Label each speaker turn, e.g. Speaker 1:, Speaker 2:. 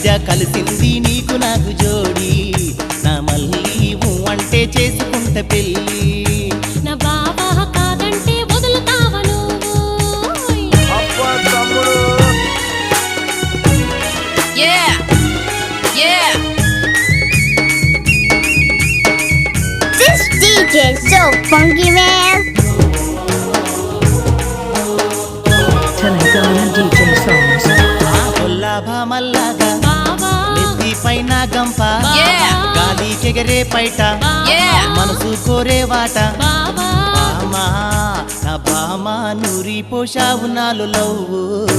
Speaker 1: మధ్య కలిసింది నీకు నాకు జోడి నా మళ్ళీ అంటే చేసుకుంటే పెళ్ళి
Speaker 2: నా బాబా కాదంటే వదులుతావా నువ్వు
Speaker 3: అబ్బా తమ్ముడు
Speaker 4: This DJ is so funky, man.
Speaker 5: Telangana DJ songs.
Speaker 1: మల్లాగా
Speaker 2: బాబా
Speaker 1: నెత్తి పైన గంప గాలి కెగరే పైట మనసు కోరే వాట
Speaker 2: బాబా
Speaker 1: బామా నా బామా నూరి పోషావు నాలు లవ్వు